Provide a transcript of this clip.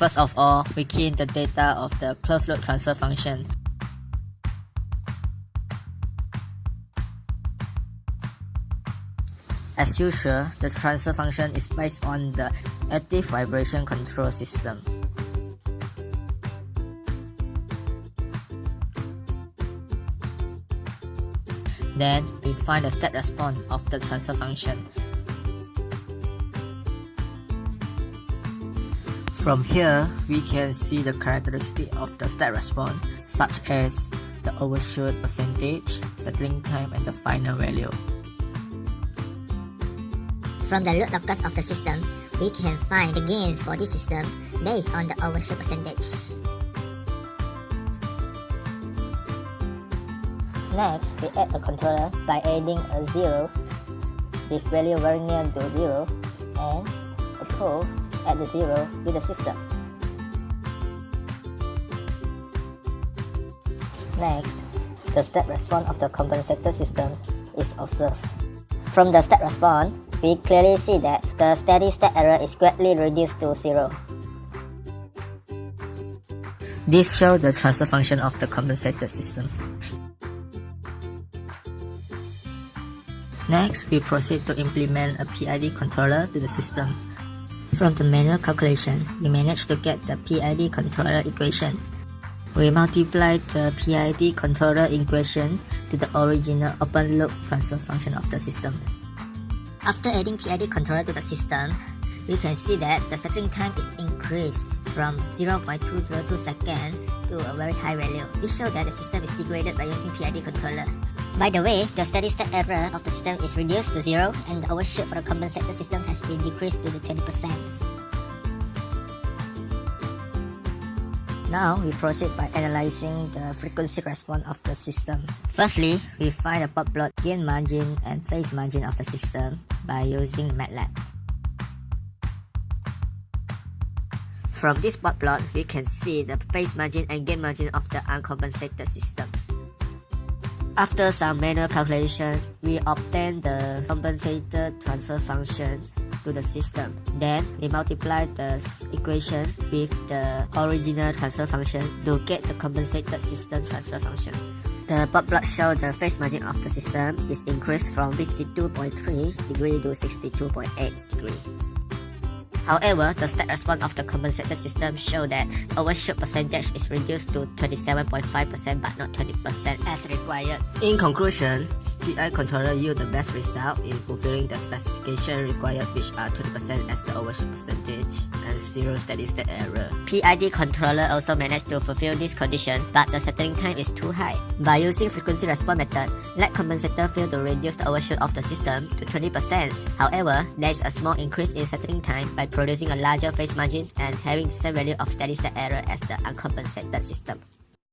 First of all, we key in the data of the closed-loop transfer function. As usual, the transfer function is based on the active vibration control system. Then, we find the step response of the transfer function. From here, we can see the characteristic of the step response, such as the overshoot percentage, settling time, and the final value. From the root locus of the system, we can find the gains for this system based on the overshoot percentage. Next, we add the controller by adding a 0 with value very near to 0 and a pole at the 0 with the system. Next, the step response of the compensator system is observed. From the step response, we clearly see that the steady state error is greatly reduced to 0. This shows the transfer function of the compensated system. Next, we proceed to implement a PID controller to the system. From the manual calculation, we managed to get the PID controller equation. We multiply the PID controller equation to the original open loop transfer function of the system. After adding PID controller to the system, we can see that the settling time is increased from 0.202 seconds to a very high value. This shows that the system is degraded by using PID controller. By the way, the steady state error of the system is reduced to 0 and the overshoot for the compensator system has been decreased to the 20%. Now, we proceed by analyzing the frequency response of the system. Firstly, we find the plot gain margin and phase margin of the system by using MATLAB. From this plot, we can see the phase margin and gain margin of the uncompensated system. After some manual calculations, we obtain the compensated transfer function to the system. Then, we multiply the equation with the original transfer function to get the compensated system transfer function. The plot shows the phase margin of the system is increased from 52.3 degree to 62.8 degree. However, the step response of the compensated system shows that the overshoot percentage is reduced to 27.5% but not 20% as required. In conclusion, PI controller yield the best result in fulfilling the specification required, which are 20% as the overshoot percentage and 0 steady state error. PID controller also managed to fulfill this condition, but the settling time is too high. By using frequency response method, lag compensator failed to reduce the overshoot of the system to 20%. However, there is a small increase in settling time by producing a larger phase margin and having the same value of steady state error as the uncompensated system.